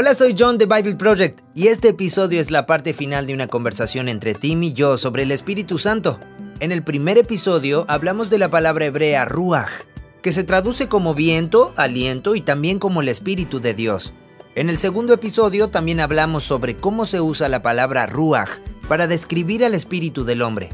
Hola, soy John de Bible Project y este episodio es la parte final de una conversación entre Tim y yo sobre el Espíritu Santo. En el primer episodio hablamos de la palabra hebrea ruach, que se traduce como viento, aliento y también como el Espíritu de Dios. En el segundo episodio también hablamos sobre cómo se usa la palabra ruach para describir al espíritu del hombre.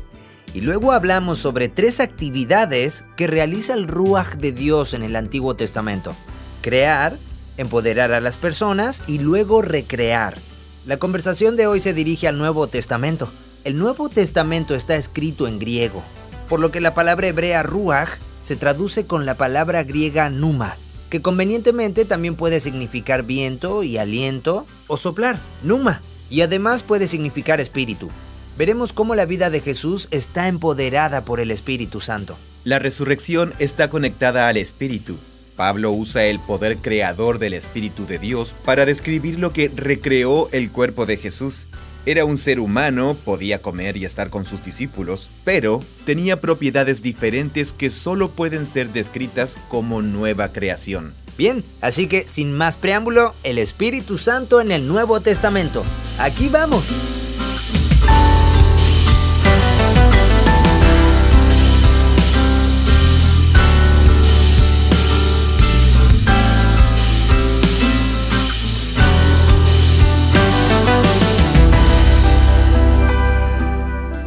Y luego hablamos sobre 3 actividades que realiza el ruach de Dios en el Antiguo Testamento: crear, empoderar a las personas y luego recrear. La conversación de hoy se dirige al Nuevo Testamento. El Nuevo Testamento está escrito en griego, por lo que la palabra hebrea ruach se traduce con la palabra griega pneuma, que convenientemente también puede significar viento y aliento o soplar, pneuma, y además puede significar espíritu. Veremos cómo la vida de Jesús está empoderada por el Espíritu Santo. La resurrección está conectada al Espíritu. Pablo usa el poder creador del Espíritu de Dios para describir lo que recreó el cuerpo de Jesús. Era un ser humano, podía comer y estar con sus discípulos, pero tenía propiedades diferentes que solo pueden ser descritas como nueva creación. Bien, así que sin más preámbulo, el Espíritu Santo en el Nuevo Testamento. ¡Aquí vamos!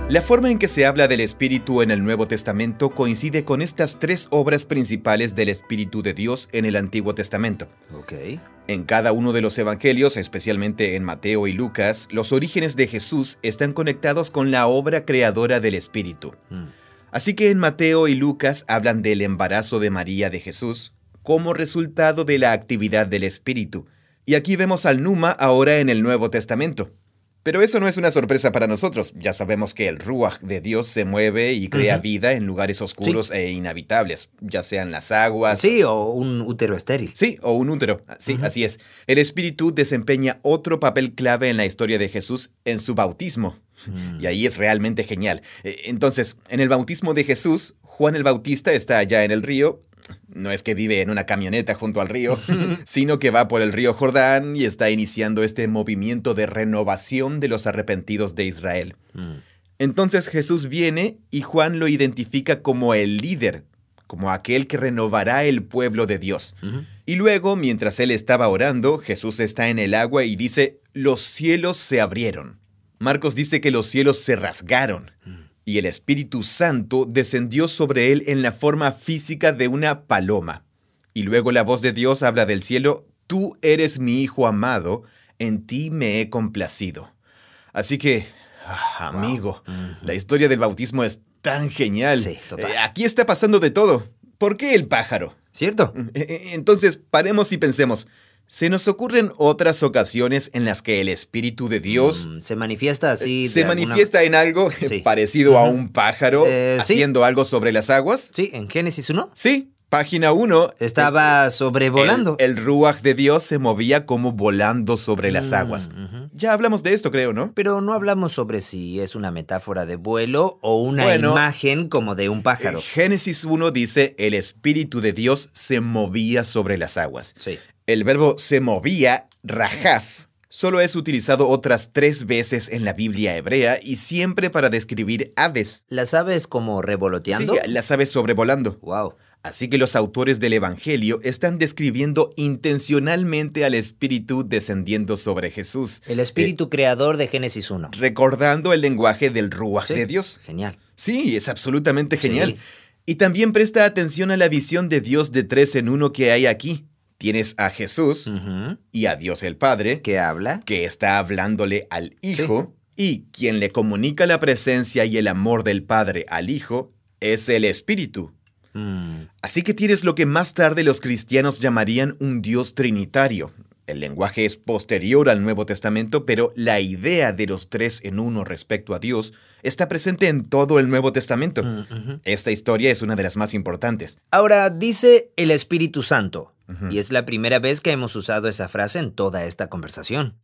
La forma en que se habla del Espíritu en el Nuevo Testamento coincide con estas 3 obras principales del Espíritu de Dios en el Antiguo Testamento. En cada uno de los evangelios, especialmente en Mateo y Lucas, los orígenes de Jesús están conectados con la obra creadora del Espíritu. Así que en Mateo y Lucas hablan del embarazo de María de Jesús como resultado de la actividad del Espíritu. Y aquí vemos al pneuma ahora en el Nuevo Testamento. Pero eso no es una sorpresa para nosotros. Ya sabemos que el ruach de Dios se mueve y crea vida en lugares oscuros e inhabitables, ya sean las aguas. Sí, o un útero estéril. Sí, o un útero. Sí, así es. El Espíritu desempeña otro papel clave en la historia de Jesús en su bautismo. Y ahí es realmente genial. Entonces, en el bautismo de Jesús, Juan el Bautista está allá en el río. No es que vive en una camioneta junto al río, sino que va por el río Jordán y está iniciando este movimiento de renovación de los arrepentidos de Israel. Entonces Jesús viene y Juan lo identifica como el líder, como aquel que renovará el pueblo de Dios. Y luego, mientras él estaba orando, Jesús está en el agua y dice: los cielos se abrieron. Marcos dice que los cielos se rasgaron. Y el Espíritu Santo descendió sobre él en la forma física de una paloma. Y luego la voz de Dios habla del cielo: tú eres mi Hijo amado, en ti me he complacido. Así que, amigo, la historia del bautismo es tan genial. Sí, total. Aquí está pasando de todo. ¿Por qué el pájaro? ¿Cierto? Entonces, paremos y pensemos. ¿Se nos ocurren otras ocasiones en las que el Espíritu de Dios se manifiesta así? Se manifiesta en algo parecido a un pájaro haciendo algo sobre las aguas? Sí, en Génesis 1. Sí, página 1. Estaba sobrevolando. El ruach de Dios se movía como volando sobre las aguas. Ya hablamos de esto, creo, ¿no? Pero no hablamos sobre si es una metáfora de vuelo o una imagen como de un pájaro. Génesis 1 dice: el Espíritu de Dios se movía sobre las aguas. Sí. El verbo se movía, rajaf, solo es utilizado otras 3 veces en la Biblia hebrea y siempre para describir aves. ¿Las aves como revoloteando? Sí, las aves sobrevolando. Wow. Así que los autores del Evangelio están describiendo intencionalmente al Espíritu descendiendo sobre Jesús. El Espíritu creador de Génesis 1. Recordando el lenguaje del ruach de Dios. Genial. Sí, es absolutamente genial. Sí. Y también presta atención a la visión de Dios de 3 en 1 que hay aquí. Tienes a Jesús y a Dios el Padre, ¿Qué habla? que está hablándole al Hijo, y quien le comunica la presencia y el amor del Padre al Hijo es el Espíritu. Así que tienes lo que más tarde los cristianos llamarían un Dios trinitario. El lenguaje es posterior al Nuevo Testamento, pero la idea de los 3 en 1 respecto a Dios está presente en todo el Nuevo Testamento. Esta historia es una de las más importantes. Ahora, dice el Espíritu Santo, y es la primera vez que hemos usado esa frase en toda esta conversación.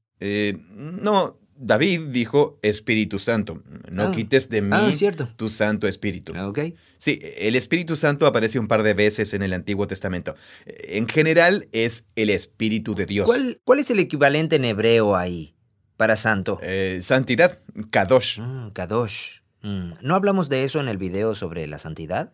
No, David dijo Espíritu Santo. No quites de mí cierto. tu Santo Espíritu. Ok. Sí, el Espíritu Santo aparece un par de veces en el Antiguo Testamento. En general es el Espíritu de Dios. ¿Cuál es el equivalente en hebreo ahí para santo? Santidad, Kadosh. Kadosh. ¿No hablamos de eso en el video sobre la santidad?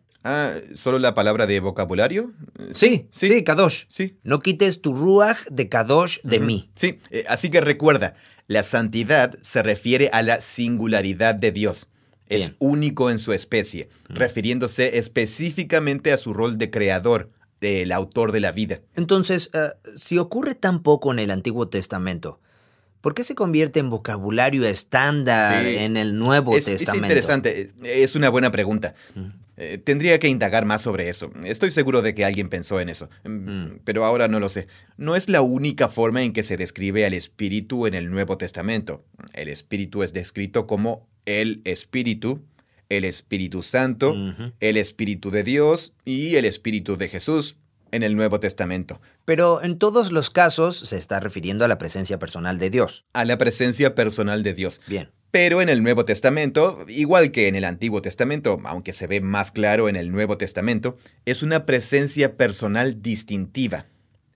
¿Solo la palabra de vocabulario? Sí, Kadosh. Sí. No quites tu ruach de Kadosh de mí. Sí, así que recuerda, la santidad se refiere a la singularidad de Dios. Es único en su especie, refiriéndose específicamente a su rol de creador, del autor de la vida. Entonces, si ocurre tan poco en el Antiguo Testamento, ¿por qué se convierte en vocabulario estándar en el Nuevo Testamento? Es interesante, es una buena pregunta. Tendría que indagar más sobre eso. Estoy seguro de que alguien pensó en eso, pero ahora no lo sé. No es la única forma en que se describe al Espíritu en el Nuevo Testamento. El Espíritu es descrito como el Espíritu Santo, el Espíritu de Dios y el Espíritu de Jesús en el Nuevo Testamento. Pero en todos los casos se está refiriendo a la presencia personal de Dios. A la presencia personal de Dios. Bien. Pero en el Nuevo Testamento, igual que en el Antiguo Testamento, aunque se ve más claro en el Nuevo Testamento, es una presencia personal distintiva.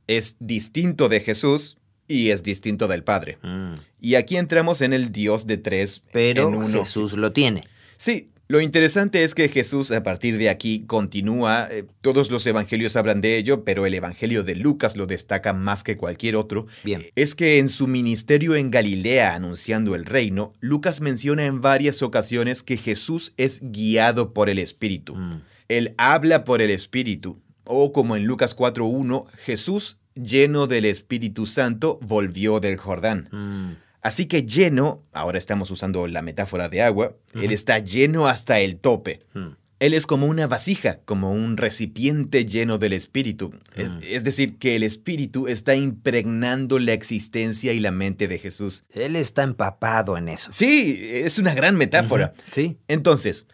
Es distinto de Jesús y es distinto del Padre. Y aquí entramos en el Dios de tres Pero en uno. Jesús lo tiene. Sí. Lo interesante es que Jesús a partir de aquí continúa, todos los evangelios hablan de ello, pero el evangelio de Lucas lo destaca más que cualquier otro. Bien. Es que en su ministerio en Galilea anunciando el reino, Lucas menciona en varias ocasiones que Jesús es guiado por el Espíritu. Él habla por el Espíritu, o como en Lucas 4:1, Jesús, lleno del Espíritu Santo, volvió del Jordán. Así que lleno, ahora estamos usando la metáfora de agua, él está lleno hasta el tope. Él es como una vasija, como un recipiente lleno del Espíritu. Es decir, que el Espíritu está impregnando la existencia y la mente de Jesús. Él está empapado en eso. Sí, es una gran metáfora. Sí. Entonces,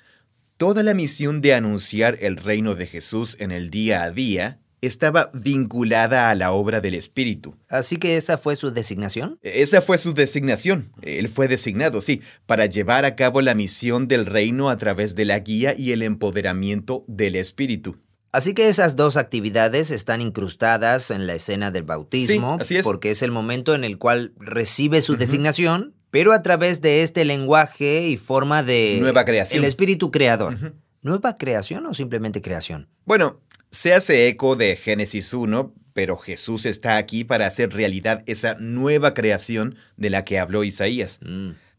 toda la misión de anunciar el reino de Jesús en el día a día estaba vinculada a la obra del Espíritu. ¿Así que esa fue su designación? Esa fue su designación. Él fue designado, sí, para llevar a cabo la misión del reino a través de la guía y el empoderamiento del Espíritu. Así que esas dos actividades están incrustadas en la escena del bautismo, sí, así es. Porque es el momento en el cual recibe su designación, pero a través de este lenguaje y forma de... Nueva creación. El Espíritu Creador. ¿Nueva creación o simplemente creación? Bueno, se hace eco de Génesis 1, pero Jesús está aquí para hacer realidad esa nueva creación de la que habló Isaías.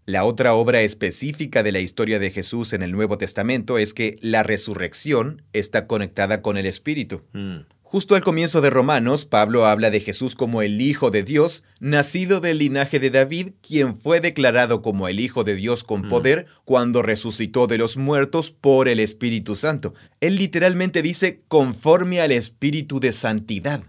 La otra obra específica de la historia de Jesús en el Nuevo Testamento es que la resurrección está conectada con el Espíritu. Justo al comienzo de Romanos, Pablo habla de Jesús como el Hijo de Dios, nacido del linaje de David, quien fue declarado como el Hijo de Dios con poder cuando resucitó de los muertos por el Espíritu Santo. Él literalmente dice conforme al Espíritu de santidad.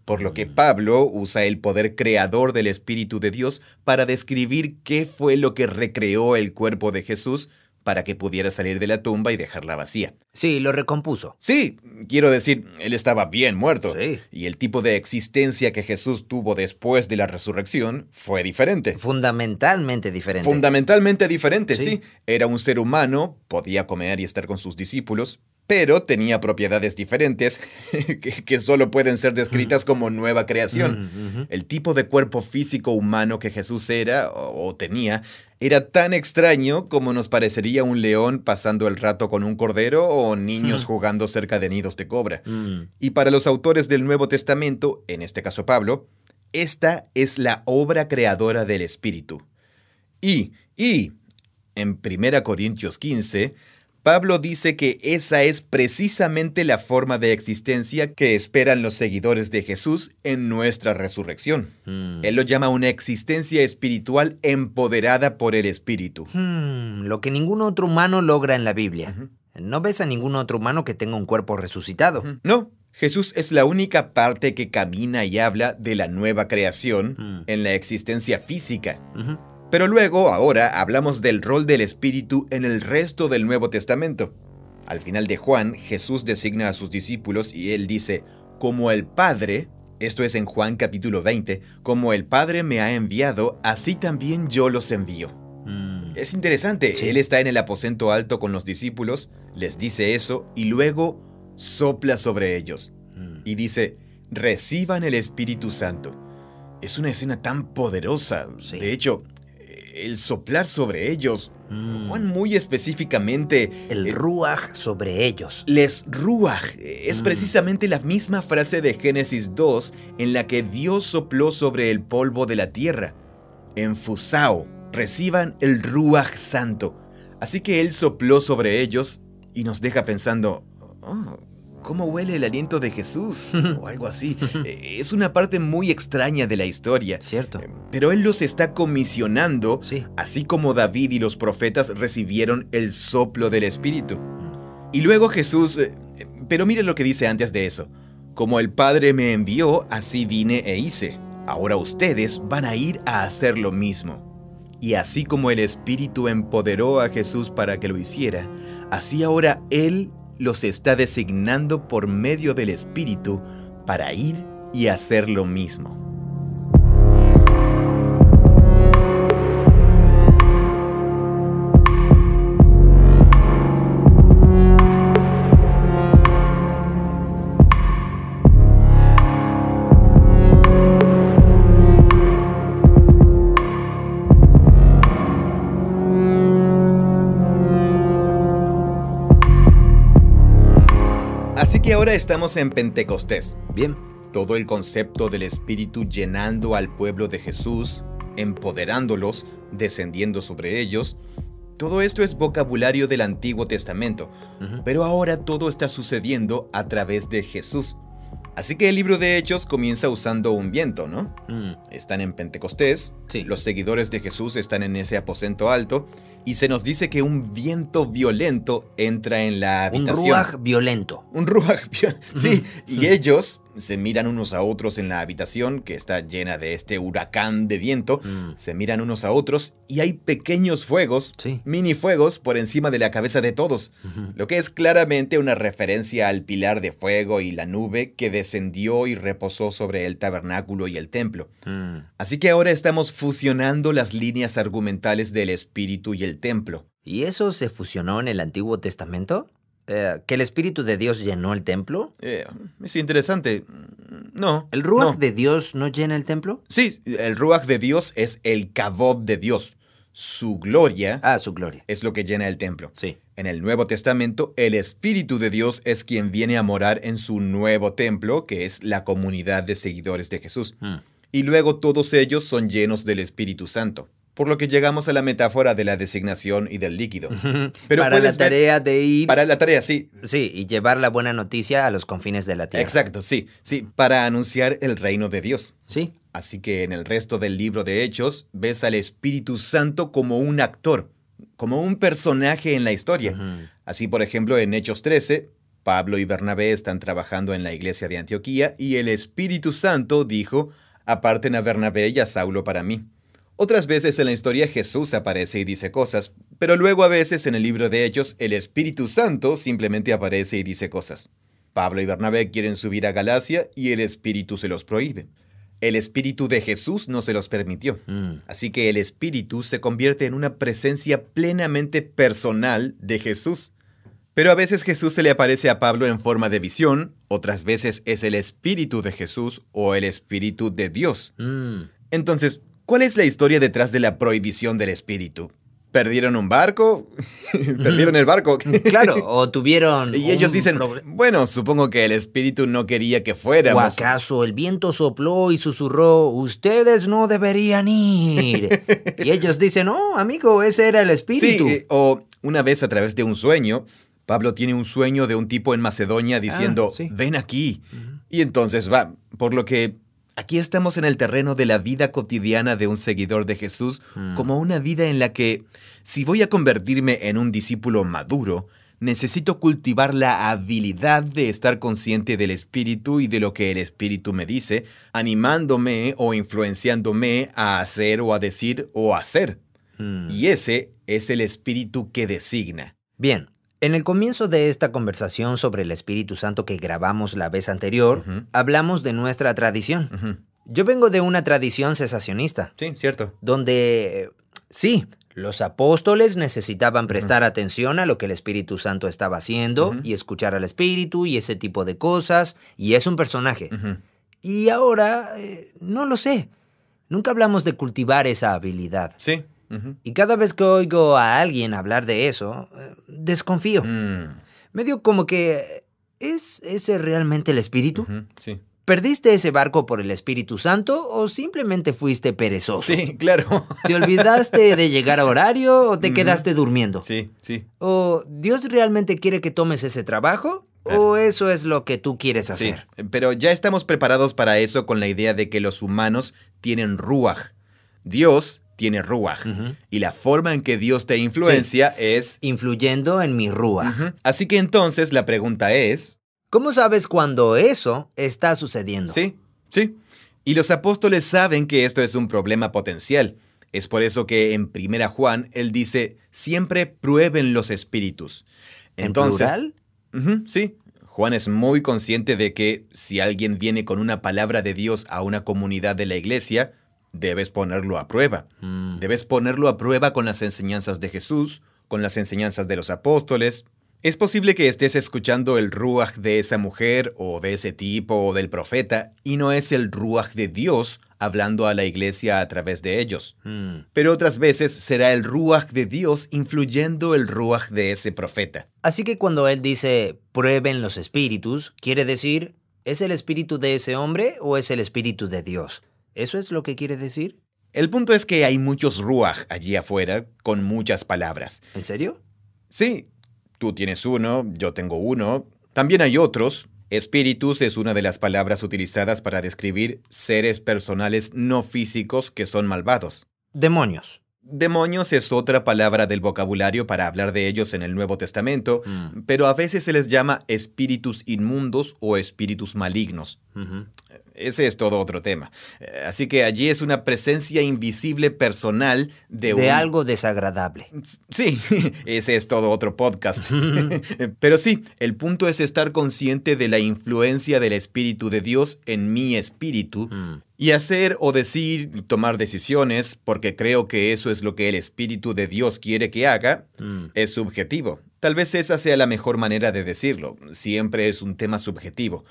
Por lo que Pablo usa el poder creador del Espíritu de Dios para describir qué fue lo que recreó el cuerpo de Jesús para que pudiera salir de la tumba y dejarla vacía. Sí, lo recompuso. Sí, quiero decir, él estaba bien muerto. Sí. Y el tipo de existencia que Jesús tuvo después de la resurrección fue diferente. Fundamentalmente diferente. Fundamentalmente diferente, sí. Era un ser humano, podía comer y estar con sus discípulos, pero tenía propiedades diferentes que solo pueden ser descritas como nueva creación. El tipo de cuerpo físico humano que Jesús era o tenía era tan extraño como nos parecería un león pasando el rato con un cordero o niños jugando cerca de nidos de cobra. Y para los autores del Nuevo Testamento, en este caso Pablo, esta es la obra creadora del Espíritu. Y en 1 Corintios 15... Pablo dice que esa es precisamente la forma de existencia que esperan los seguidores de Jesús en nuestra resurrección. Él lo llama una existencia espiritual empoderada por el Espíritu. Lo que ningún otro humano logra en la Biblia. ¿No ves a ningún otro humano que tenga un cuerpo resucitado? No, Jesús es la única parte que camina y habla de la nueva creación en la existencia física. Pero luego, ahora, hablamos del rol del Espíritu en el resto del Nuevo Testamento. Al final de Juan, Jesús designa a sus discípulos y él dice, como el Padre Esto es en Juan capítulo 20, como el Padre me ha enviado, así también yo los envío. Es interesante, Sí. Él está en el aposento alto con los discípulos, les dice eso y luego sopla sobre ellos. Y dice, reciban el Espíritu Santo. Es una escena tan poderosa. Sí. De hecho, el soplar sobre ellos, Juan muy específicamente... El ruaj sobre ellos. Les ruaj es precisamente la misma frase de Génesis 2 en la que Dios sopló sobre el polvo de la tierra. Enfusao, reciban el ruaj santo. Así que Él sopló sobre ellos y nos deja pensando, oh, ¿cómo huele el aliento de Jesús? O algo así. Es una parte muy extraña de la historia. Cierto. Pero Él los está comisionando, Sí. así como David y los profetas recibieron el soplo del Espíritu. Y luego Jesús... pero mire lo que dice antes de eso. Como el Padre me envió, así vine e hice. Ahora ustedes van a ir a hacer lo mismo. Y así como el Espíritu empoderó a Jesús para que lo hiciera, así ahora Él los está designando por medio del Espíritu para ir y hacer lo mismo. Así que ahora estamos en Pentecostés. Bien. Todo el concepto del Espíritu llenando al pueblo de Jesús, empoderándolos, descendiendo sobre ellos, todo esto es vocabulario del Antiguo Testamento, pero ahora todo está sucediendo a través de Jesús. Así que el libro de Hechos comienza usando un viento, ¿no? Están en Pentecostés, Sí. los seguidores de Jesús están en ese aposento alto, y se nos dice que un viento violento entra en la Un habitación. ruaj violento. Un ruaj, sí, y ellos se miran unos a otros en la habitación que está llena de este huracán de viento, se miran unos a otros y hay pequeños fuegos, Sí. mini fuegos por encima de la cabeza de todos, lo que es claramente una referencia al pilar de fuego y la nube que descendió y reposó sobre el tabernáculo y el templo. Así que ahora estamos fusionando las líneas argumentales del Espíritu y el templo. ¿Y eso se fusionó en el Antiguo Testamento? ¿Que el Espíritu de Dios llenó el templo? Es interesante. No. ¿El ruaj no. de Dios no llena el templo? Sí, el Ruach de Dios es el Kavod de Dios. Su gloria Ah, su gloria. es lo que llena el templo. Sí. En el Nuevo Testamento, el Espíritu de Dios es quien viene a morar en su nuevo templo, que es la comunidad de seguidores de Jesús. Y luego todos ellos son llenos del Espíritu Santo. Por lo que llegamos a la metáfora de la designación y del líquido. Pero para la puedes ver- tarea de ir... Para la tarea, sí. Sí, y llevar la buena noticia a los confines de la tierra. Exacto, sí. Sí, para anunciar el reino de Dios. Sí. Así que en el resto del libro de Hechos ves al Espíritu Santo como un actor, como un personaje en la historia. Así, por ejemplo, en Hechos 13, Pablo y Bernabé están trabajando en la iglesia de Antioquía y el Espíritu Santo dijo, aparten a Bernabé y a Saulo para mí. Otras veces en la historia Jesús aparece y dice cosas, pero luego a veces en el libro de Hechos el Espíritu Santo simplemente aparece y dice cosas. Pablo y Bernabé quieren subir a Galacia y el Espíritu se los prohíbe. El Espíritu de Jesús no se los permitió. Así que el Espíritu se convierte en una presencia plenamente personal de Jesús. Pero a veces Jesús se le aparece a Pablo en forma de visión, otras veces es el Espíritu de Jesús o el Espíritu de Dios. Entonces, ¿cuál es la historia detrás de la prohibición del Espíritu? ¿Perdieron un barco? ¿Perdieron el barco? Claro, o tuvieron... Y ellos un dicen, bueno, supongo que el Espíritu no quería que ¿O fuéramos. acaso el viento sopló y susurró, ustedes no deberían ir? Y ellos dicen, no, amigo, ese era el Espíritu. Sí, o una vez a través de un sueño, Pablo tiene un sueño de un tipo en Macedonia diciendo, sí. ven aquí. Y entonces va, por lo que aquí estamos en el terreno de la vida cotidiana de un seguidor de Jesús, como una vida en la que, si voy a convertirme en un discípulo maduro, necesito cultivar la habilidad de estar consciente del Espíritu y de lo que el Espíritu me dice, animándome o influenciándome a hacer o a decir o a hacer. Y ese es el Espíritu que designa. Bien, En el comienzo de esta conversación sobre el Espíritu Santo que grabamos la vez anterior, hablamos de nuestra tradición. Yo vengo de una tradición cesacionista. Sí, cierto. Donde, sí, los apóstoles necesitaban prestar atención a lo que el Espíritu Santo estaba haciendo y escuchar al Espíritu y ese tipo de cosas, y es un personaje. Y ahora, no lo sé. Nunca hablamos de cultivar esa habilidad. Sí. Y cada vez que oigo a alguien hablar de eso, desconfío. Medio como que, ¿es ese realmente el Espíritu? Sí. ¿Perdiste ese barco por el Espíritu Santo o simplemente fuiste perezoso? Sí, claro. ¿Te olvidaste de llegar a horario o te quedaste durmiendo? Sí. ¿O Dios realmente quiere que tomes ese trabajo? ¿O eso es lo que tú quieres hacer? Sí, pero ya estamos preparados para eso con la idea de que los humanos tienen ruaj. Dios tiene ruaj. Y la forma en que Dios te influencia es... influyendo en mi ruaj. Así que entonces la pregunta es... ¿cómo sabes cuando eso está sucediendo? Sí. Y los apóstoles saben que esto es un problema potencial. Es por eso que en 1 Juan él dice, siempre prueben los espíritus. Entonces, ¿en plural? Sí. Juan es muy consciente de que si alguien viene con una palabra de Dios a una comunidad de la iglesia, debes ponerlo a prueba. Debes ponerlo a prueba con las enseñanzas de Jesús, con las enseñanzas de los apóstoles. Es posible que estés escuchando el ruaj de esa mujer o de ese tipo o del profeta y no es el ruaj de Dios hablando a la iglesia a través de ellos. Pero otras veces será el ruaj de Dios influyendo el ruaj de ese profeta. Así que cuando él dice, prueben los espíritus, quiere decir, ¿es el espíritu de ese hombre o es el espíritu de Dios? ¿Eso es lo que quiere decir? El punto es que hay muchos ruaj allí afuera con muchas palabras. ¿En serio? Sí. Tú tienes uno, yo tengo uno. También hay otros. Espíritus es una de las palabras utilizadas para describir seres personales no físicos que son malvados. Demonios. Demonios es otra palabra del vocabulario para hablar de ellos en el Nuevo Testamento, pero a veces se les llama espíritus inmundos o espíritus malignos. Ese es todo otro tema. Así que allí es una presencia invisible personal de algo desagradable. Sí, ese es todo otro podcast. Pero sí, el punto es estar consciente de la influencia del Espíritu de Dios en mi espíritu y hacer o decir y tomar decisiones, porque creo que eso es lo que el Espíritu de Dios quiere que haga, es subjetivo. Tal vez esa sea la mejor manera de decirlo. Siempre es un tema subjetivo.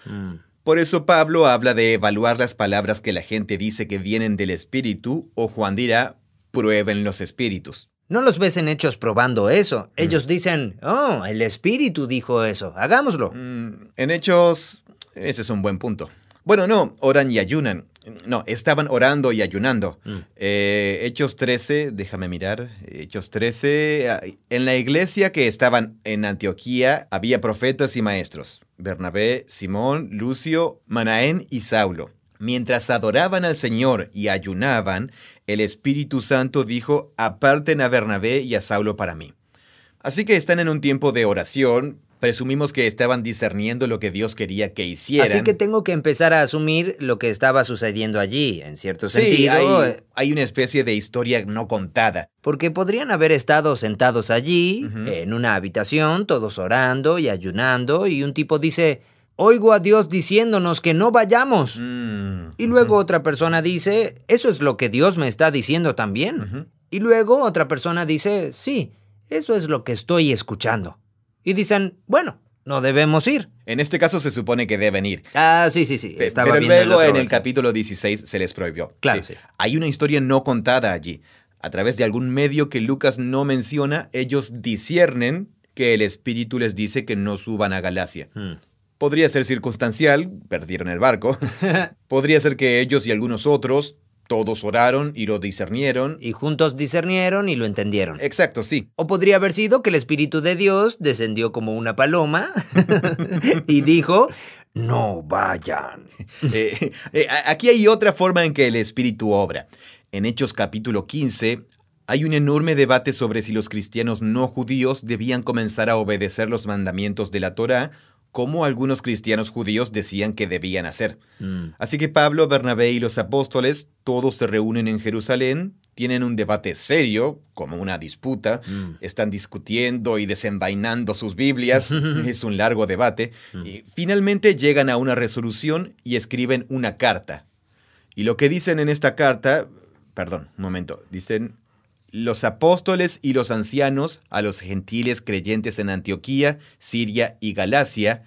Por eso Pablo habla de evaluar las palabras que la gente dice que vienen del Espíritu, o Juan dirá, prueben los espíritus. No los ves en Hechos probando eso. Ellos dicen, oh, el Espíritu dijo eso, hagámoslo. En Hechos, ese es un buen punto. Bueno, no, oran y ayunan. No, estaban orando y ayunando. Hechos 13, déjame mirar. Hechos 13, en la iglesia que estaban en Antioquía había profetas y maestros. Bernabé, Simón, Lucio, Manaén y Saulo. Mientras adoraban al Señor y ayunaban, el Espíritu Santo dijo, aparten a Bernabé y a Saulo para mí. Así que están en un tiempo de oración. Presumimos que estaban discerniendo lo que Dios quería que hicieran. Así que tengo que empezar a asumir lo que estaba sucediendo allí, en cierto sentido. Sí, hay una especie de historia no contada. Porque podrían haber estado sentados allí, en una habitación, todos orando y ayunando, y un tipo dice, oigo a Dios diciéndonos que no vayamos. Y luego otra persona dice, eso es lo que Dios me está diciendo también. Y luego otra persona dice, sí, eso es lo que estoy escuchando. Y dicen, bueno, no debemos ir. En este caso se supone que deben ir. Sí. Estaba Pero viendo luego en el capítulo 16 se les prohibió. Claro, sí. Hay una historia no contada allí. A través de algún medio que Lucas no menciona, ellos disciernen que el Espíritu les dice que no suban a Galacia. Podría ser circunstancial, perdieron el barco. Podría ser que ellos y algunos otros, todos oraron y lo discernieron. Y juntos discernieron y lo entendieron. Exacto, sí. O podría haber sido que el Espíritu de Dios descendió como una paloma y dijo, no vayan. Aquí hay otra forma en que el Espíritu obra. En Hechos capítulo 15 hay un enorme debate sobre si los cristianos no judíos debían comenzar a obedecer los mandamientos de la Torá, como algunos cristianos judíos decían que debían hacer. Así que Pablo, Bernabé y los apóstoles, todos se reúnen en Jerusalén, tienen un debate serio, como una disputa, están discutiendo y desenvainando sus Biblias, es un largo debate, y finalmente llegan a una resolución y escriben una carta. Y lo que dicen en esta carta, perdón, un momento, dicen: los apóstoles y los ancianos a los gentiles creyentes en Antioquía, Siria y Galacia,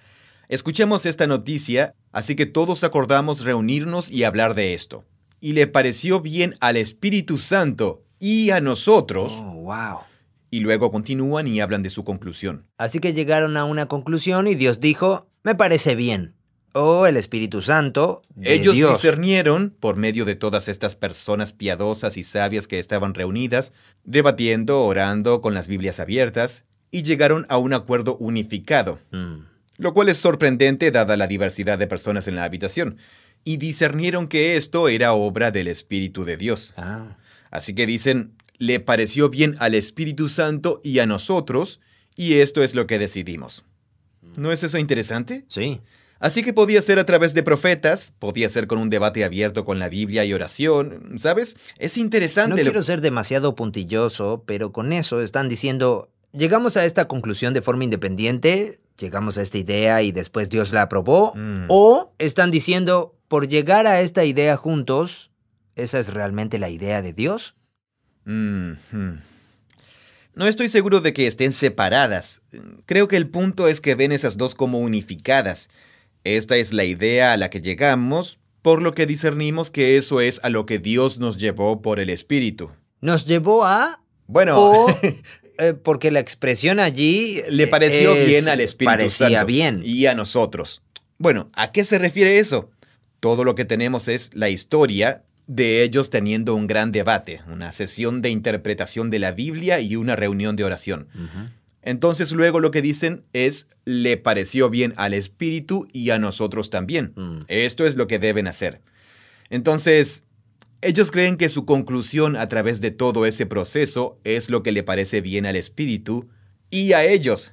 escuchemos esta noticia, así que todos acordamos reunirnos y hablar de esto. Y le pareció bien al Espíritu Santo y a nosotros. Oh, wow. Y luego continúan y hablan de su conclusión. Así que llegaron a una conclusión y Dios dijo, me parece bien. O el Espíritu Santo de Ellos Dios. discernieron, por medio de todas estas personas piadosas y sabias que estaban reunidas, debatiendo, orando, con las Biblias abiertas, y llegaron a un acuerdo unificado. Lo cual es sorprendente dada la diversidad de personas en la habitación. Y discernieron que esto era obra del Espíritu de Dios. Así que dicen, le pareció bien al Espíritu Santo y a nosotros, y esto es lo que decidimos. ¿No es eso interesante? Sí. Así que podía ser a través de profetas, podía ser con un debate abierto con la Biblia y oración, ¿sabes? Es interesante. No quiero ser demasiado puntilloso, pero con eso están diciendo, llegamos a esta conclusión de forma independiente, llegamos a esta idea y después Dios la aprobó, o están diciendo, por llegar a esta idea juntos, ¿esa es realmente la idea de Dios? No estoy seguro de que estén separadas. Creo que el punto es que ven esas dos como unificadas. Esta es la idea a la que llegamos, por lo que discernimos que eso es a lo que Dios nos llevó por el Espíritu. ¿Nos llevó a...? Bueno... O, porque la expresión allí... Le pareció bien al Espíritu Santo. Bien. Y a nosotros. Bueno, ¿a qué se refiere eso? Todo lo que tenemos es la historia de ellos teniendo un gran debate, una sesión de interpretación de la Biblia y una reunión de oración. Entonces luego lo que dicen es, le pareció bien al Espíritu y a nosotros también. Esto es lo que deben hacer. Entonces, ellos creen que su conclusión a través de todo ese proceso es lo que le parece bien al Espíritu y a ellos.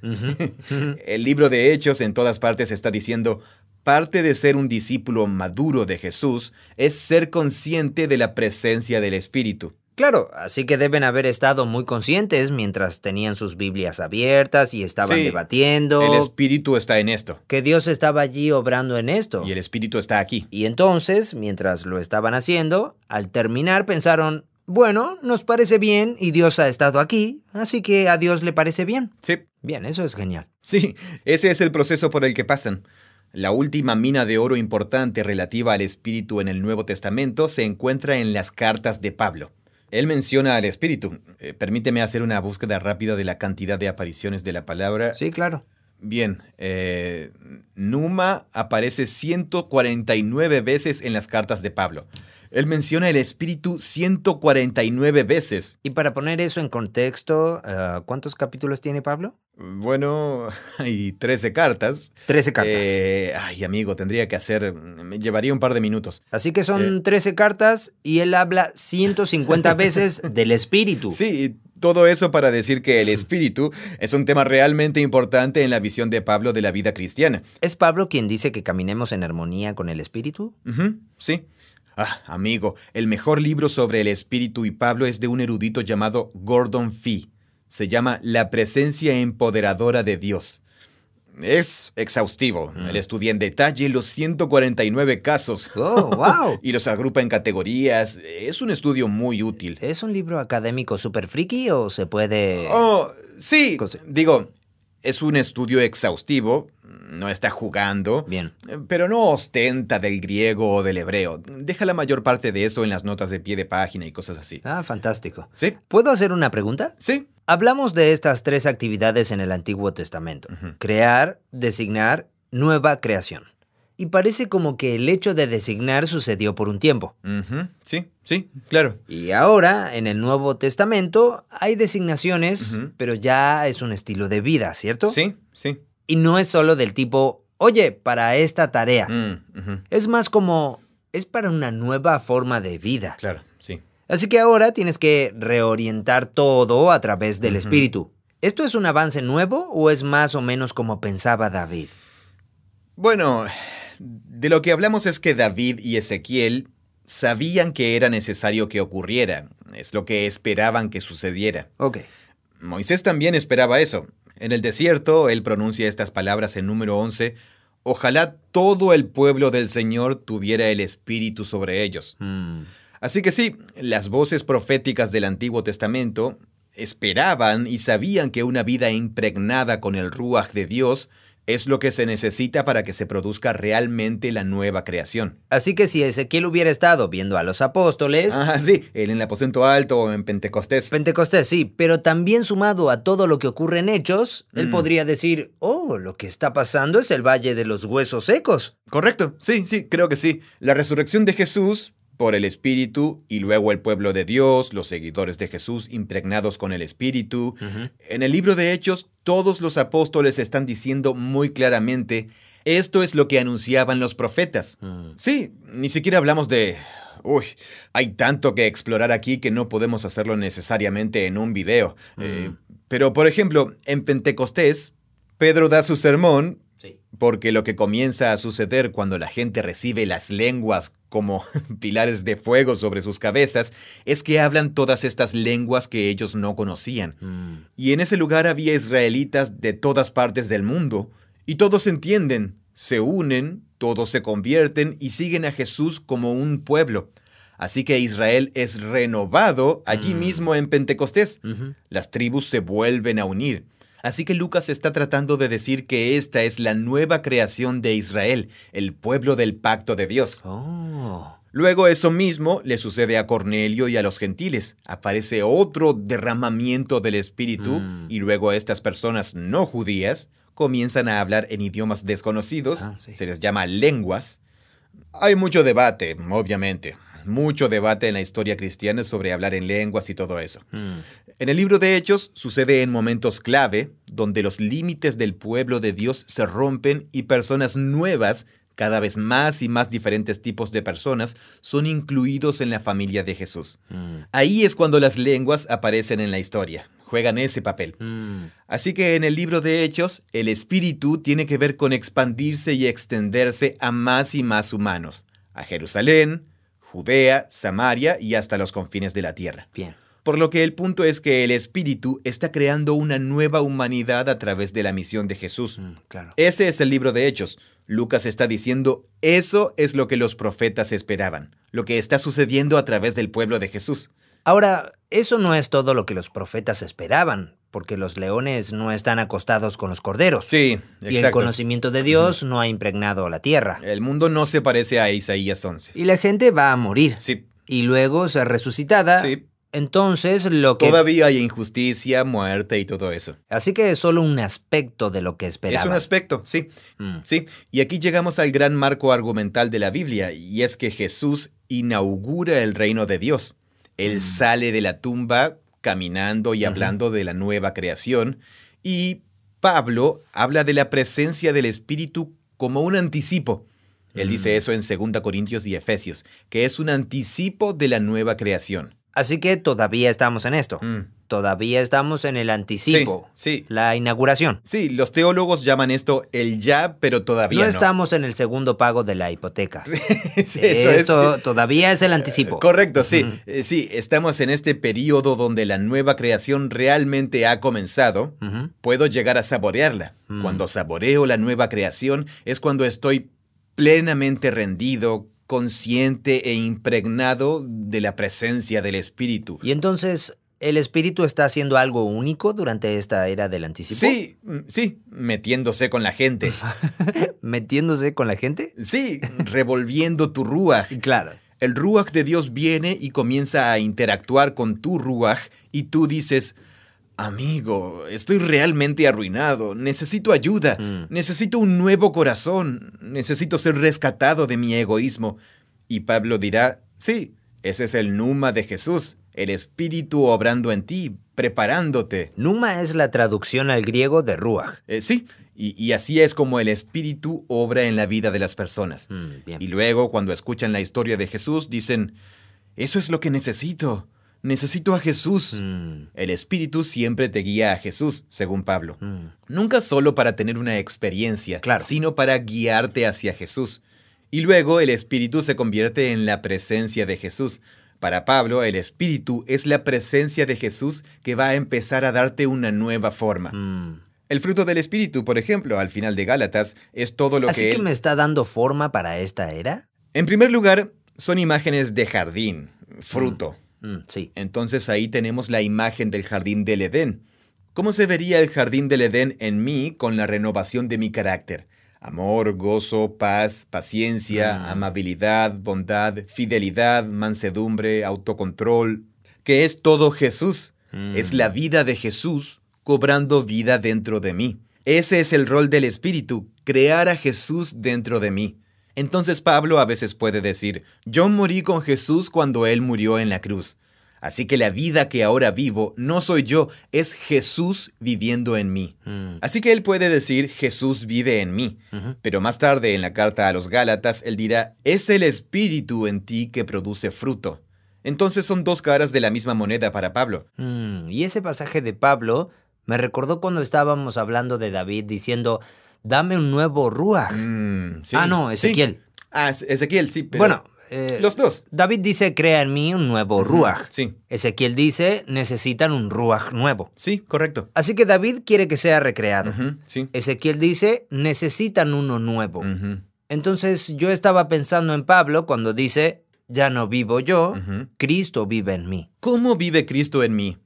El libro de Hechos en todas partes está diciendo, parte de ser un discípulo maduro de Jesús es ser consciente de la presencia del Espíritu. Claro, así que deben haber estado muy conscientes mientras tenían sus Biblias abiertas y estaban debatiendo. El Espíritu está en esto. Que Dios estaba allí obrando en esto. Y el Espíritu está aquí. Y entonces, mientras lo estaban haciendo, al terminar pensaron, bueno, nos parece bien y Dios ha estado aquí, así que a Dios le parece bien. Sí. Bien, eso es genial. Sí, ese es el proceso por el que pasan. La última mina de oro importante relativa al Espíritu en el Nuevo Testamento se encuentra en las cartas de Pablo. Él menciona al Espíritu. Permíteme hacer una búsqueda rápida de la cantidad de apariciones de la palabra. Sí, claro. Bien, Numa aparece 149 veces en las cartas de Pablo. Él menciona el Espíritu 149 veces. Y para poner eso en contexto, ¿cuántos capítulos tiene Pablo? Bueno, hay 13 cartas. 13 cartas. Ay, amigo, tendría que hacer... Me llevaría un par de minutos. Así que son 13 cartas y él habla 150 veces del Espíritu. Sí, todo eso para decir que el Espíritu es un tema realmente importante en la visión de Pablo de la vida cristiana. ¿Es Pablo quien dice que caminemos en armonía con el Espíritu? Sí. Amigo, el mejor libro sobre el Espíritu y Pablo es de un erudito llamado Gordon Fee. Se llama La presencia empoderadora de Dios. Es exhaustivo. Él estudia en detalle los 149 casos. ¡Oh, wow! Y los agrupa en categorías. Es un estudio muy útil. ¿Es un libro académico súper friki o se puede...? Oh, sí. Digo, es un estudio exhaustivo. No está jugando. Bien. Pero no ostenta del griego o del hebreo. Deja la mayor parte de eso en las notas de pie de página y cosas así. Ah, fantástico. ¿Sí? ¿Puedo hacer una pregunta? Sí. Hablamos de estas 3 actividades en el Antiguo Testamento. Crear, designar, nueva creación. Y parece como que el hecho de designar sucedió por un tiempo. Sí, claro. Y ahora, en el Nuevo Testamento, hay designaciones, pero ya es un estilo de vida, ¿cierto? Sí. Y no es solo del tipo, oye, para esta tarea. Es más como, es para una nueva forma de vida. Claro, sí. Así que ahora tienes que reorientar todo a través del Espíritu. ¿Esto es un avance nuevo o es más o menos como pensaba David? Bueno, de lo que hablamos es que David y Ezequiel sabían que era necesario que ocurriera. Es lo que esperaban que sucediera. Ok. Moisés también esperaba eso. En el desierto, él pronuncia estas palabras en número 11. Ojalá todo el pueblo del Señor tuviera el Espíritu sobre ellos. Así que sí, las voces proféticas del Antiguo Testamento esperaban y sabían que una vida impregnada con el Ruaj de Dios es lo que se necesita para que se produzca realmente la nueva creación. Así que si Ezequiel hubiera estado viendo a los apóstoles... Sí, él en el aposento alto o en Pentecostés. Pentecostés, sí, pero también sumado a todo lo que ocurre en Hechos, él podría decir, lo que está pasando es el Valle de los Huesos Secos. Correcto, sí, creo que sí. La resurrección de Jesús por el Espíritu y luego el pueblo de Dios, los seguidores de Jesús impregnados con el Espíritu. En el libro de Hechos, todos los apóstoles están diciendo muy claramente, esto es lo que anunciaban los profetas. Sí, ni siquiera hablamos de... hay tanto que explorar aquí que no podemos hacerlo necesariamente en un video. Pero, por ejemplo, en Pentecostés, Pedro da su sermón, porque lo que comienza a suceder cuando la gente recibe las lenguas como pilares de fuego sobre sus cabezas, es que hablan todas estas lenguas que ellos no conocían. Y en ese lugar había israelitas de todas partes del mundo, y todos entienden, se unen, todos se convierten y siguen a Jesús como un pueblo. Así que Israel es renovado allí mismo en Pentecostés. Las tribus se vuelven a unir. Así que Lucas está tratando de decir que esta es la nueva creación de Israel, el pueblo del pacto de Dios. Luego eso mismo le sucede a Cornelio y a los gentiles. Aparece otro derramamiento del Espíritu y luego estas personas no judías comienzan a hablar en idiomas desconocidos, se les llama lenguas. Hay mucho debate, obviamente. Mucho debate en la historia cristiana sobre hablar en lenguas y todo eso. En el libro de Hechos sucede en momentos clave, donde los límites del pueblo de Dios se rompen y personas nuevas, cada vez más y más diferentes tipos de personas, son incluidos en la familia de Jesús. Ahí es cuando las lenguas aparecen en la historia, juegan ese papel. Así que en el libro de Hechos, el espíritu tiene que ver con expandirse y extenderse a más y más humanos, a Jerusalén, Judea, Samaria y hasta los confines de la tierra. Bien. Por lo que el punto es que el Espíritu está creando una nueva humanidad a través de la misión de Jesús. Claro. Ese es el libro de Hechos. Lucas está diciendo, eso es lo que los profetas esperaban, lo que está sucediendo a través del pueblo de Jesús. Ahora, eso no es todo lo que los profetas esperaban, porque los leones no están acostados con los corderos. Sí, exacto. Y el conocimiento de Dios no ha impregnado la tierra. El mundo no se parece a Isaías 11. Y la gente va a morir. Sí. Y luego ser resucitada. Sí. Entonces lo que... Todavía hay injusticia, muerte y todo eso. Así que es solo un aspecto de lo que esperaban. Es un aspecto, sí. Sí. Y aquí llegamos al gran marco argumental de la Biblia, y es que Jesús inaugura el reino de Dios. Él sale de la tumba caminando y hablando de la nueva creación, y Pablo habla de la presencia del Espíritu como un anticipo. Él dice eso en 2 Corintios y Efesios, que es un anticipo de la nueva creación. Así que todavía estamos en esto. Todavía estamos en el anticipo. Sí. La inauguración. Sí, los teólogos llaman esto el ya, pero todavía no. No estamos en el segundo pago de la hipoteca. Sí, Esto todavía es el anticipo. Correcto, sí. Sí, estamos en este periodo donde la nueva creación realmente ha comenzado. Puedo llegar a saborearla. Cuando saboreo la nueva creación es cuando estoy plenamente rendido, consciente e impregnado de la presencia del Espíritu. Y entonces, ¿el Espíritu está haciendo algo único durante esta era del anticipo? Sí, metiéndose con la gente. ¿Metiéndose con la gente? Sí, revolviendo tu ruaj. Claro. El ruaj de Dios viene y comienza a interactuar con tu ruaj y tú dices... Amigo, estoy realmente arruinado, necesito ayuda, necesito un nuevo corazón, necesito ser rescatado de mi egoísmo. Y Pablo dirá, sí, ese es el pneuma de Jesús, el Espíritu obrando en ti, preparándote. Pneuma es la traducción al griego de ruaj. Sí, y así es como el Espíritu obra en la vida de las personas. Bien. Y luego, cuando escuchan la historia de Jesús, dicen, eso es lo que necesito. Necesito a Jesús. El Espíritu siempre te guía a Jesús, según Pablo. Nunca solo para tener una experiencia, claro, sino para guiarte hacia Jesús. Y luego el Espíritu se convierte en la presencia de Jesús. Para Pablo, el Espíritu es la presencia de Jesús que va a empezar a darte una nueva forma. El fruto del Espíritu, por ejemplo, al final de Gálatas, es todo lo ¿Así que que me está dando forma para esta era? En primer lugar, son imágenes de jardín, fruto. Sí. Entonces ahí tenemos la imagen del jardín del Edén. ¿Cómo se vería el jardín del Edén en mí con la renovación de mi carácter? Amor, gozo, paz, paciencia, amabilidad, bondad, fidelidad, mansedumbre, autocontrol, que es todo Jesús. Es la vida de Jesús cobrando vida dentro de mí. Ese es el rol del Espíritu, crear a Jesús dentro de mí. Entonces Pablo a veces puede decir, yo morí con Jesús cuando Él murió en la cruz. Así que la vida que ahora vivo no soy yo, es Jesús viviendo en mí. Así que él puede decir, Jesús vive en mí. Pero más tarde en la carta a los Gálatas, él dirá, es el Espíritu en ti que produce fruto. Entonces son dos caras de la misma moneda para Pablo. Y ese pasaje de Pablo me recordó cuando estábamos hablando de David diciendo, dame un nuevo ruaj. Sí, no, Ezequiel. Sí. Ezequiel, sí, pero... Bueno, los dos. David dice, crea en mí un nuevo ruaj. Sí. Ezequiel dice, necesitan un ruaj nuevo. Sí, correcto. Así que David quiere que sea recreado. Sí. Ezequiel dice, necesitan uno nuevo. Entonces yo estaba pensando en Pablo cuando dice, ya no vivo yo, Cristo vive en mí. ¿Cómo vive Cristo en mí?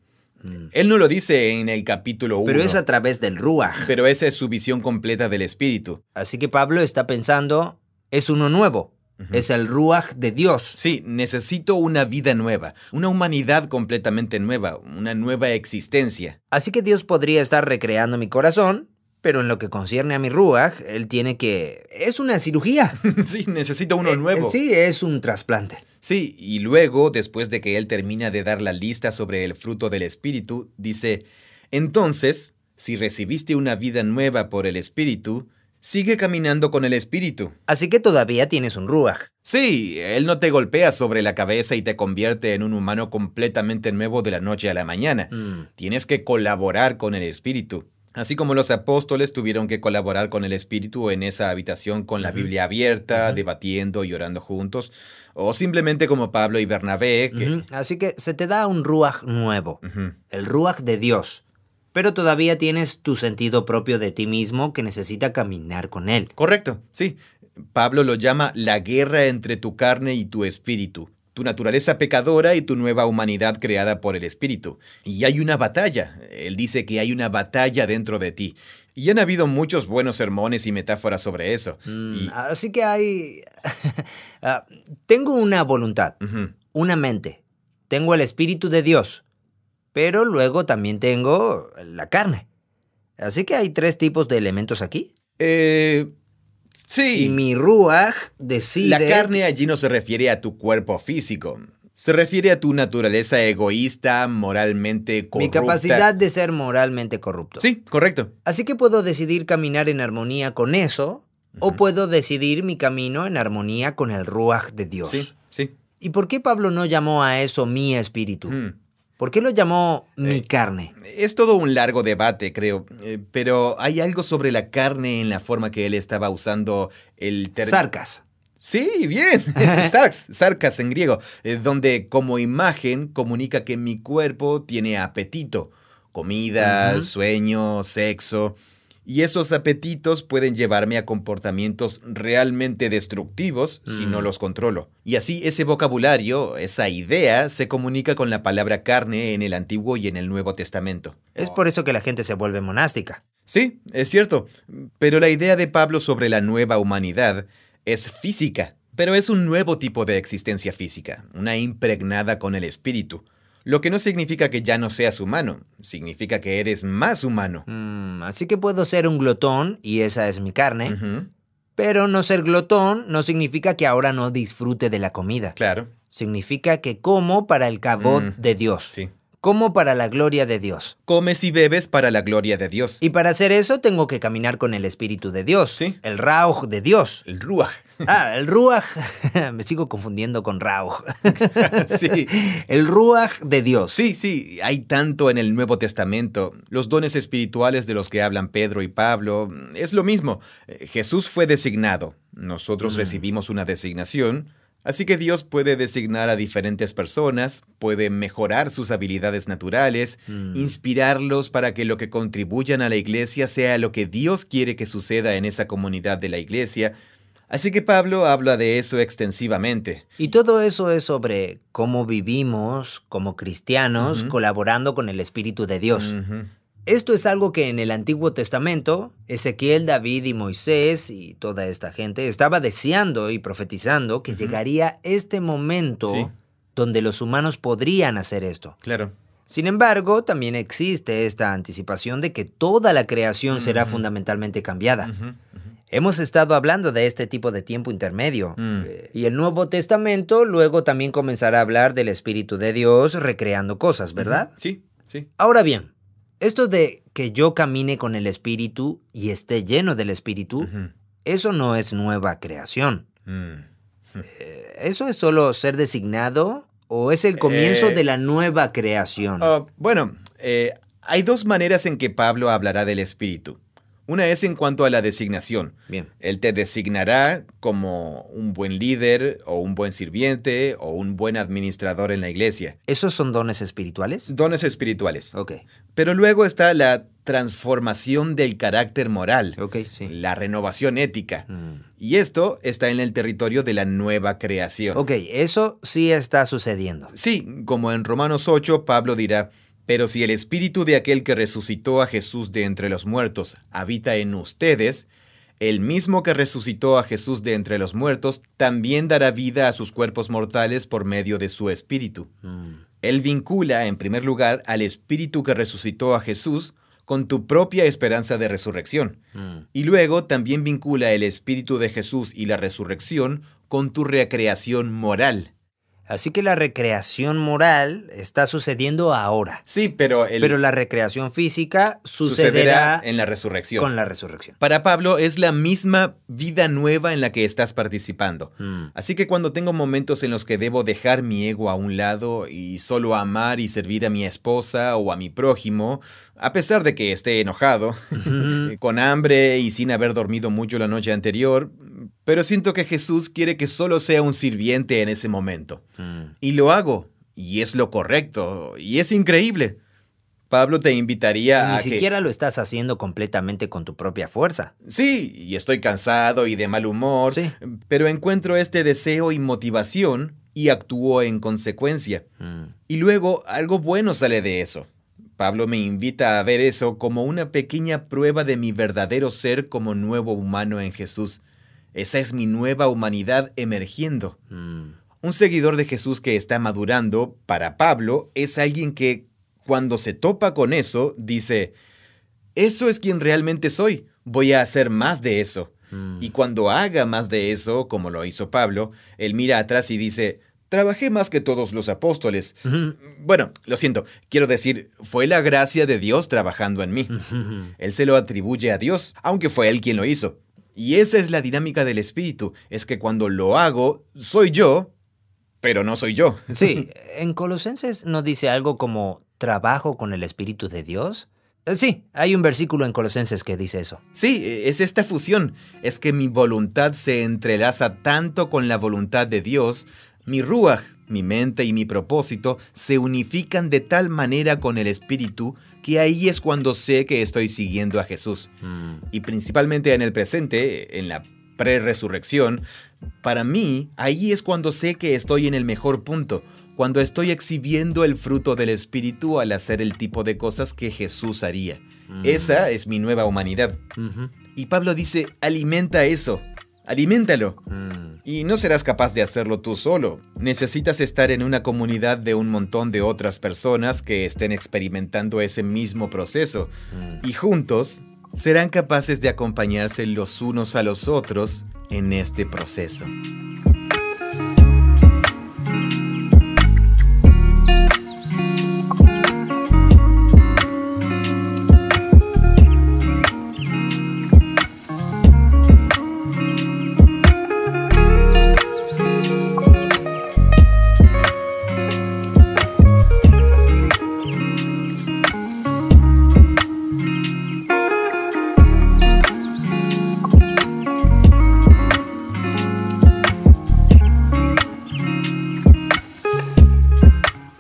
Él no lo dice en el capítulo 1. Pero es a través del ruaj. Pero esa es su visión completa del Espíritu. Así que Pablo está pensando, es uno nuevo. Es el ruaj de Dios. Sí, necesito una vida nueva, una humanidad completamente nueva, una nueva existencia. Así que Dios podría estar recreando mi corazón, pero en lo que concierne a mi ruaj, Él tiene que... Es una cirugía. Sí, necesito uno nuevo. Sí, es un trasplante. Sí, y luego, después de que Él termina de dar la lista sobre el fruto del Espíritu, dice, entonces, si recibiste una vida nueva por el Espíritu, sigue caminando con el Espíritu. Así que todavía tienes un ruaj. Sí, Él no te golpea sobre la cabeza y te convierte en un humano completamente nuevo de la noche a la mañana. Tienes que colaborar con el Espíritu. Así como los apóstoles tuvieron que colaborar con el Espíritu en esa habitación con la Biblia abierta, debatiendo y orando juntos, o simplemente como Pablo y Bernabé. Así que se te da un ruaj nuevo, el ruaj de Dios. Pero todavía tienes tu sentido propio de ti mismo que necesita caminar con Él. Correcto, sí. Pablo lo llama la guerra entre tu carne y tu espíritu, tu naturaleza pecadora y tu nueva humanidad creada por el Espíritu. Y hay una batalla. Él dice que hay una batalla dentro de ti. Y han habido muchos buenos sermones y metáforas sobre eso. Así que hay... tengo una voluntad, una mente. Tengo el Espíritu de Dios. Pero luego también tengo la carne. Así que hay 3 tipos de elementos aquí. Sí. Y mi ruaj decide... La carne allí no se refiere a tu cuerpo físico. Se refiere a tu naturaleza egoísta, moralmente corrupta. Mi capacidad de ser moralmente corrupto. Sí, correcto. Así que puedo decidir caminar en armonía con eso, o puedo decidir mi camino en armonía con el ruaj de Dios. Sí. ¿Y por qué Pablo no llamó a eso mi espíritu? ¿Por qué lo llamó mi carne? Es todo un largo debate, creo. Pero hay algo sobre la carne en la forma que él estaba usando el término. Sarcas. Sí, bien. Sarcas en griego, donde como imagen comunica que mi cuerpo tiene apetito. Comida, sueño, sexo. Y esos apetitos pueden llevarme a comportamientos realmente destructivos si no los controlo. Y así ese vocabulario, esa idea, se comunica con la palabra carne en el Antiguo y en el Nuevo Testamento. Es por eso que la gente se vuelve monástica. Sí, es cierto. Pero la idea de Pablo sobre la nueva humanidad es física. Pero es un nuevo tipo de existencia física, una impregnada con el espíritu. Lo que no significa que ya no seas humano, significa que eres más humano. Así que puedo ser un glotón, y esa es mi carne, pero no ser glotón no significa que ahora no disfrute de la comida. Claro. Significa que como para el cabot de Dios. Sí. como para la gloria de Dios. Comes y bebes para la gloria de Dios. Y para hacer eso tengo que caminar con el Espíritu de Dios. Sí. El Rauj de Dios. El Ruach. El Ruach. Me sigo confundiendo con Rauj. Sí. El Ruach de Dios. Sí, hay tanto en el Nuevo Testamento. Los dones espirituales de los que hablan Pedro y Pablo, es lo mismo. Jesús fue designado. Nosotros recibimos una designación. Así que Dios puede designar a diferentes personas, puede mejorar sus habilidades naturales, inspirarlos para que lo que contribuyan a la iglesia sea lo que Dios quiere que suceda en esa comunidad de la iglesia. Así que Pablo habla de eso extensivamente. Y todo eso es sobre cómo vivimos como cristianos colaborando con el Espíritu de Dios. Esto es algo que en el Antiguo Testamento, Ezequiel, David y Moisés y toda esta gente estaba deseando y profetizando que llegaría este momento donde los humanos podrían hacer esto. Claro. Sin embargo, también existe esta anticipación de que toda la creación será fundamentalmente cambiada. Hemos estado hablando de este tipo de tiempo intermedio. Y el Nuevo Testamento luego también comenzará a hablar del Espíritu de Dios recreando cosas, ¿verdad? Sí. Ahora bien, esto de que yo camine con el Espíritu y esté lleno del Espíritu, eso no es nueva creación. ¿Eso es solo ser designado o es el comienzo de la nueva creación? Hay dos maneras en que Pablo hablará del Espíritu. Una es en cuanto a la designación. Bien. Él te designará como un buen líder o un buen sirviente o un buen administrador en la iglesia. ¿Esos son dones espirituales? Dones espirituales. Ok. Pero luego está la transformación del carácter moral, Ok, sí. la renovación ética. Y esto está en el territorio de la nueva creación. Ok, eso sí está sucediendo. Sí, como en Romanos 8, Pablo dirá: pero si el espíritu de aquel que resucitó a Jesús de entre los muertos habita en ustedes, el mismo que resucitó a Jesús de entre los muertos también dará vida a sus cuerpos mortales por medio de su espíritu. Él vincula, en primer lugar, al espíritu que resucitó a Jesús con tu propia esperanza de resurrección. Y luego también vincula el espíritu de Jesús y la resurrección con tu recreación moral. Así que la recreación moral está sucediendo ahora. Sí, pero la recreación física sucederá en la resurrección. Con la resurrección. Para Pablo es la misma vida nueva en la que estás participando. Así que cuando tengo momentos en los que debo dejar mi ego a un lado y solo amar y servir a mi esposa o a mi prójimo, a pesar de que esté enojado, con hambre y sin haber dormido mucho la noche anterior, pero siento que Jesús quiere que solo sea un sirviente en ese momento. Y lo hago, y es lo correcto, y es increíble. Pablo te invitaría a que... Ni siquiera lo estás haciendo completamente con tu propia fuerza. Sí, y estoy cansado y de mal humor, Sí. pero encuentro este deseo y motivación y actúo en consecuencia. Y luego algo bueno sale de eso. Pablo me invita a ver eso como una pequeña prueba de mi verdadero ser como nuevo humano en Jesús. Esa es mi nueva humanidad emergiendo. Un seguidor de Jesús que está madurando, para Pablo, es alguien que, cuando se topa con eso, dice: eso es quien realmente soy, voy a hacer más de eso. Y cuando haga más de eso, como lo hizo Pablo, él mira atrás y dice: trabajé más que todos los apóstoles. Bueno, lo siento, quiero decir, fue la gracia de Dios trabajando en mí. Él se lo atribuye a Dios, aunque fue Él quien lo hizo. Y esa es la dinámica del Espíritu, es que cuando lo hago, soy yo, pero no soy yo. Sí, en Colosenses no dice algo como trabajo con el Espíritu de Dios. Sí, hay un versículo en Colosenses que dice eso. Sí, es esta fusión, es que mi voluntad se entrelaza tanto con la voluntad de Dios. Mi ruaj, mi mente y mi propósito se unifican de tal manera con el Espíritu que ahí es cuando sé que estoy siguiendo a Jesús. Y principalmente en el presente, en la pre-resurrección, para mí, ahí es cuando sé que estoy en el mejor punto, cuando estoy exhibiendo el fruto del Espíritu al hacer el tipo de cosas que Jesús haría. Esa es mi nueva humanidad. Y Pablo dice: alimenta eso. Aliméntalo. Y no serás capaz de hacerlo tú solo. Necesitas estar en una comunidad de un montón de otras personas que estén experimentando ese mismo proceso. Y juntos serán capaces de acompañarse los unos a los otros en este proceso.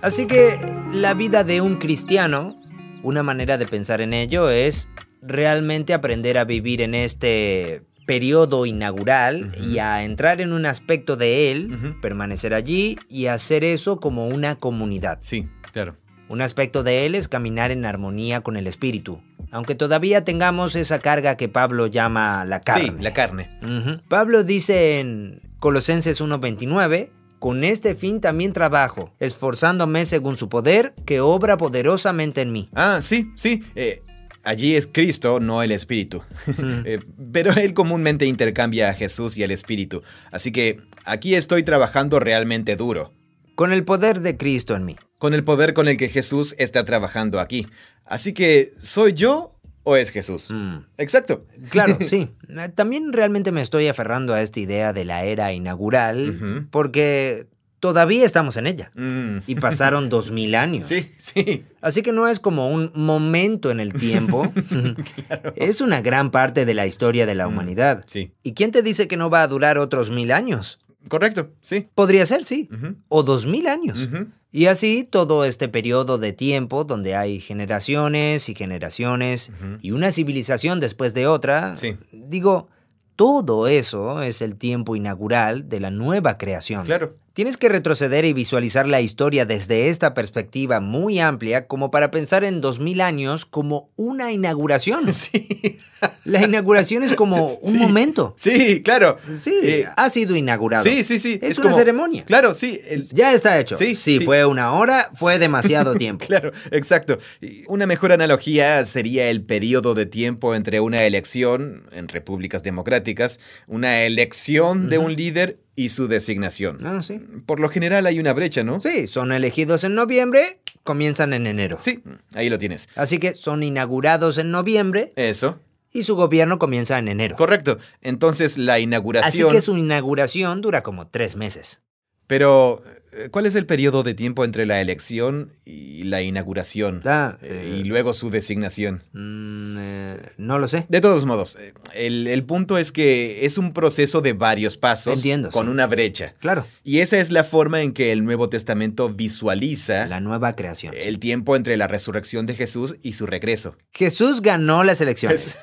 Así que la vida de un cristiano, una manera de pensar en ello es realmente aprender a vivir en este periodo inaugural y a entrar en un aspecto de él, permanecer allí y hacer eso como una comunidad. Sí, claro. Un aspecto de él es caminar en armonía con el espíritu, aunque todavía tengamos esa carga que Pablo llama la carne. Sí, la carne. Pablo dice en Colosenses 1:29, con este fin también trabajo, esforzándome según su poder, que obra poderosamente en mí. Ah, sí. Allí es Cristo, no el Espíritu. Pero él comúnmente intercambia a Jesús y al Espíritu. Así que aquí estoy trabajando realmente duro. Con el poder de Cristo en mí. Con el poder con el que Jesús está trabajando aquí. Así que, ¿soy yo o es Jesús? Exacto. Claro, sí. También realmente me estoy aferrando a esta idea de la era inaugural, porque todavía estamos en ella. Y pasaron 2000 años. Sí. Así que no es como un momento en el tiempo. Claro. Es una gran parte de la historia de la humanidad. Sí. ¿Y quién te dice que no va a durar otros 1000 años? Correcto, sí. Podría ser, sí. O 2000 años. Y así todo este periodo de tiempo donde hay generaciones y generaciones y una civilización después de otra. Sí. Digo, todo eso es el tiempo inaugural de la nueva creación. Claro. Tienes que retroceder y visualizar la historia desde esta perspectiva muy amplia como para pensar en 2000 años como una inauguración. Sí. La inauguración es como un momento. Sí, claro. Sí, ha sido inaugurado. Sí. Es una ceremonia. Claro, sí. Ya está hecho. Sí. Si fue una hora, fue demasiado tiempo. Claro, exacto. Una mejor analogía sería el periodo de tiempo entre una elección en repúblicas democráticas, una elección de un líder y su designación. Ah, sí. Por lo general hay una brecha, ¿no? Sí, son elegidos en noviembre, comienzan en enero. Sí, ahí lo tienes. Así que son inaugurados en noviembre. Eso. Y su gobierno comienza en enero. Correcto. Entonces la inauguración... Así que su inauguración dura como 3 meses. Pero, ¿cuál es el periodo de tiempo entre la elección y la inauguración? Y luego su designación. No lo sé. De todos modos, el punto es que es un proceso de varios pasos. Entiendo, con una brecha. Claro. Y esa es la forma en que el Nuevo Testamento visualiza la nueva creación. El tiempo entre la resurrección de Jesús y su regreso. Jesús ganó las elecciones.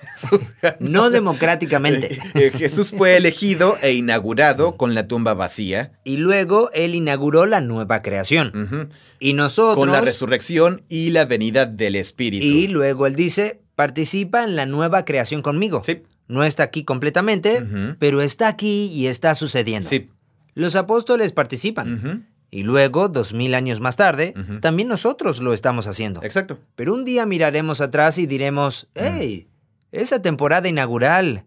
No democráticamente. Jesús fue elegido e inaugurado con la tumba vacía. Y luego él inauguró la nueva creación. Y nosotros... Con la resurrección y la venida del Espíritu. Y luego él dice, participa en la nueva creación conmigo. Sí. No está aquí completamente, pero está aquí y está sucediendo. Sí. Los apóstoles participan. Y luego, 2000 años más tarde, también nosotros lo estamos haciendo. Exacto. Pero un día miraremos atrás y diremos, hey, esa temporada inaugural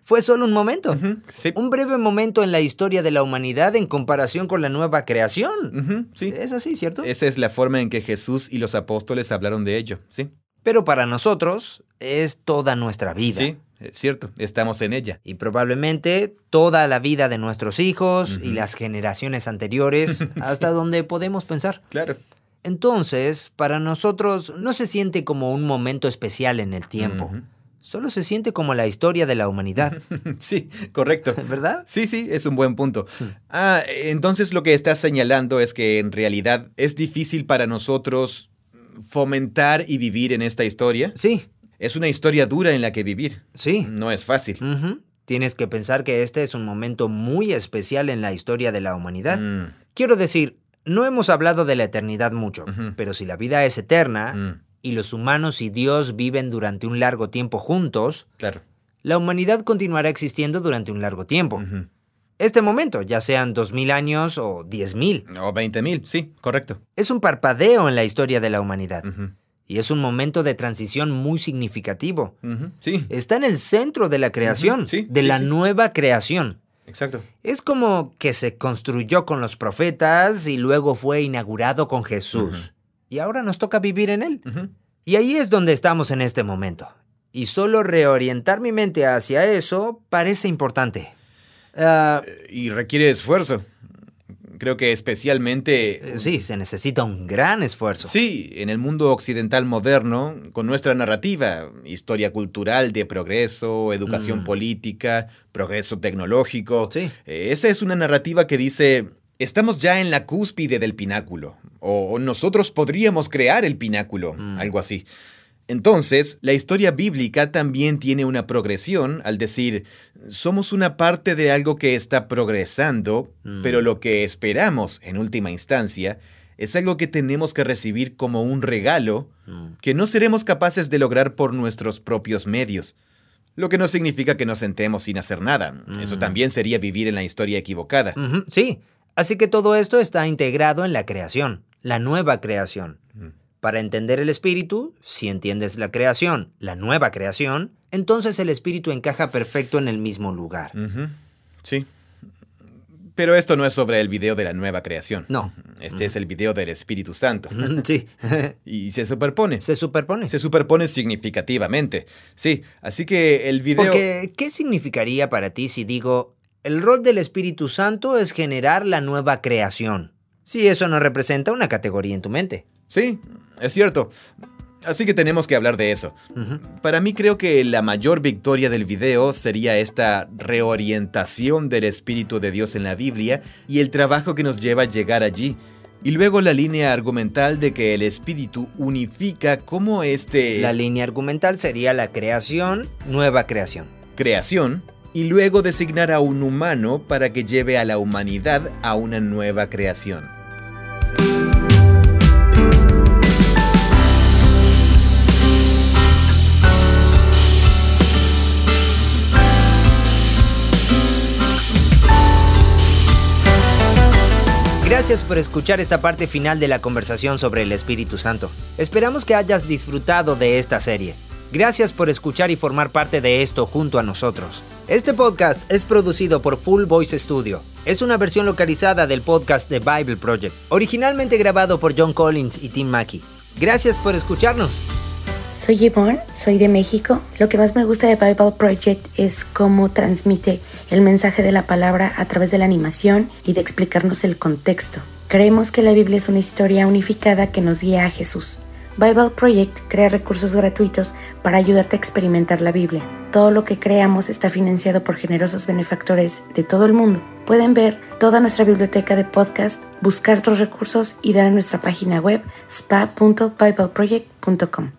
fue solo un momento. Sí. Un breve momento en la historia de la humanidad en comparación con la nueva creación. Sí. Es así, ¿cierto? Esa es la forma en que Jesús y los apóstoles hablaron de ello, sí. Pero para nosotros es toda nuestra vida. Sí, es cierto, estamos en ella. Y probablemente toda la vida de nuestros hijos y las generaciones anteriores, hasta donde podemos pensar. Claro. Entonces, para nosotros no se siente como un momento especial en el tiempo. Solo se siente como la historia de la humanidad. Sí, correcto. ¿Verdad? Sí, es un buen punto. Entonces lo que estás señalando es que en realidad es difícil para nosotros fomentar y vivir en esta historia. Sí. Es una historia dura en la que vivir. Sí. No es fácil. Tienes que pensar que este es un momento muy especial en la historia de la humanidad. Quiero decir, no hemos hablado de la eternidad mucho, pero si la vida es eterna y los humanos y Dios viven durante un largo tiempo juntos, claro, la humanidad continuará existiendo durante un largo tiempo. Este momento, ya sean 2000 años o 10,000. O 20,000, sí, correcto. Es un parpadeo en la historia de la humanidad. Y es un momento de transición muy significativo. Sí. Está en el centro de la creación, de la nueva creación. Exacto. Es como que se construyó con los profetas y luego fue inaugurado con Jesús. Y ahora nos toca vivir en él. Y ahí es donde estamos en este momento. Y solo reorientar mi mente hacia eso parece importante. Y requiere esfuerzo. Creo que especialmente... Sí, se necesita un gran esfuerzo. Sí, en el mundo occidental moderno, con nuestra narrativa, historia cultural de progreso, educación política, progreso tecnológico. Sí. Esa es una narrativa que dice, estamos ya en la cúspide del pináculo. O nosotros podríamos crear el pináculo, algo así. Entonces, la historia bíblica también tiene una progresión al decir, somos una parte de algo que está progresando, pero lo que esperamos, en última instancia, es algo que tenemos que recibir como un regalo que no seremos capaces de lograr por nuestros propios medios. Lo que no significa que nos sentemos sin hacer nada. Eso también sería vivir en la historia equivocada. Sí, así que todo esto está integrado en la creación, la nueva creación. Para entender el espíritu, si entiendes la creación, la nueva creación, entonces el espíritu encaja perfecto en el mismo lugar. Sí. Pero esto no es sobre el video de la nueva creación. No. Este es el video del Espíritu Santo. Sí. Y se superpone. ¿Se superpone? Se superpone significativamente. Sí, así que el video... Porque, ¿qué significaría para ti si digo, el rol del Espíritu Santo es generar la nueva creación? Si eso no representa una categoría en tu mente. Sí, es cierto. Así que tenemos que hablar de eso. Para mí creo que la mayor victoria del video sería esta reorientación del Espíritu de Dios en la Biblia y el trabajo que nos lleva a llegar allí. Y luego la línea argumental de que el Espíritu unifica cómo La línea argumental sería la creación, nueva creación. Creación, y luego designar a un humano para que lleve a la humanidad a una nueva creación. Gracias por escuchar esta parte final de la conversación sobre el Espíritu Santo. Esperamos que hayas disfrutado de esta serie. Gracias por escuchar y formar parte de esto junto a nosotros. Este podcast es producido por Full Voice Studio. Es una versión localizada del podcast de Bible Project, originalmente grabado por John Collins y Tim Mackey. Gracias por escucharnos. Soy Yvonne, soy de México. Lo que más me gusta de Bible Project es cómo transmite el mensaje de la palabra a través de la animación y de explicarnos el contexto. Creemos que la Biblia es una historia unificada que nos guía a Jesús. Bible Project crea recursos gratuitos para ayudarte a experimentar la Biblia. Todo lo que creamos está financiado por generosos benefactores de todo el mundo. Pueden ver toda nuestra biblioteca de podcast, buscar otros recursos y dar a nuestra página web spa.bibleproject.com.